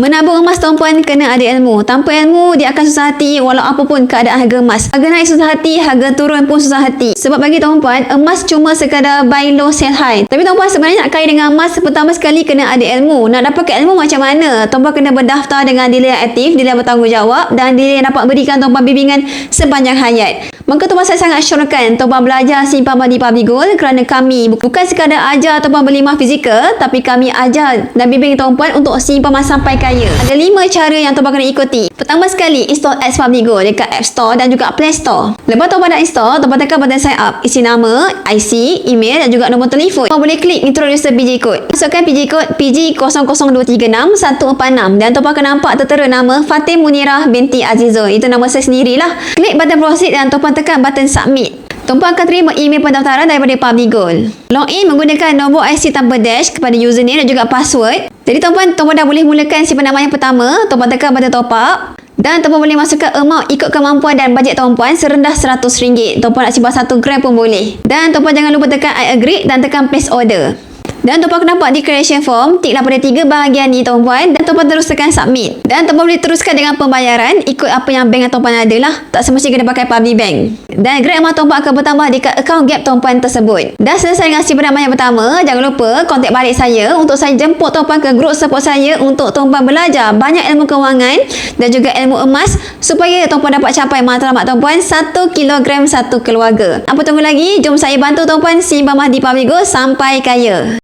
Menabung emas tuan-puan kena ada ilmu. Tanpa ilmu, dia akan susah hati walau apapun keadaan harga emas. Harga naik susah hati, harga turun pun susah hati. Sebab bagi tuan-puan, emas cuma sekadar buy low sell high. Tapi tuan-puan sebenarnya nak kaya dengan emas, pertama sekali kena ada ilmu. Nak dapatkan ilmu macam mana? Tuan-puan kena berdaftar dengan dealer yang aktif, dealer yang bertanggungjawab dan dealer yang dapat berikan tuan-puan bimbingan sepanjang hayat. Maka tuan-puan saya sangat syorkan tuan-puan belajar simpan emas di Public Gold kerana kami bukan sekadar ajar tuan-puan beli emas fizikal, tapi kami ajar dan bimbing tuan-puan untuk simpan emas sampai kaya. Ada 5 cara yang tuan-puan kena ikuti. Pertama sekali, install apps Public Gold dekat App Store dan juga Play Store. Lepas tuan-puan dah install, tuan-puan tekan button sign up. Isi nama, IC, email dan juga nombor telefon. Tuan boleh klik introduce PG code. Masukkan PG code PG00236-146 dan tuan-puan akan nampak tertera nama Fatin Munirah binti Azizul. Itu nama saya sendirilah. Klik button proceed dan tuan-puan tekan button submit. Tuan-puan akan terima email pendaftaran daripada Public Gold. Login menggunakan nombor IC tanpa dash kepada username dan juga password. Jadi tuan-puan dah boleh mulakan simpan emas yang pertama. Tuan-puan tekan button top up. Dan tuan-puan boleh masukkan amount ikut kemampuan dan bajet tuan-puan serendah RM100. Tuan-puan nak simpan 1 gram pun boleh. Dan tuan-puan jangan lupa tekan I agree dan tekan place order. Dan tuan-puan akan nampak declaration form, tiklah pada 3 bahagian ni tuan-puan dan tuan-puan terus tekan submit. Dan tuan-puan boleh teruskan dengan pembayaran ikut apa yang bank yang tuan-puan ada lah. Tak semestinya kena pakai Public Bank. Dan grab emas tuan-puan akan bertambah dekat akaun gap tuan-puan tersebut. Dah selesai dengan simpan emas yang pertama, jangan lupa kontak balik saya untuk saya jemput tuan-puan ke grup support saya untuk tuan-puan belajar banyak ilmu kewangan dan juga ilmu emas supaya tuan-puan dapat capai matlamat tuan-puan 1 kilogram 1 keluarga. Apa tunggu lagi? Jom saya bantu tuan-puan simpan emas di Public Gold sampai kaya.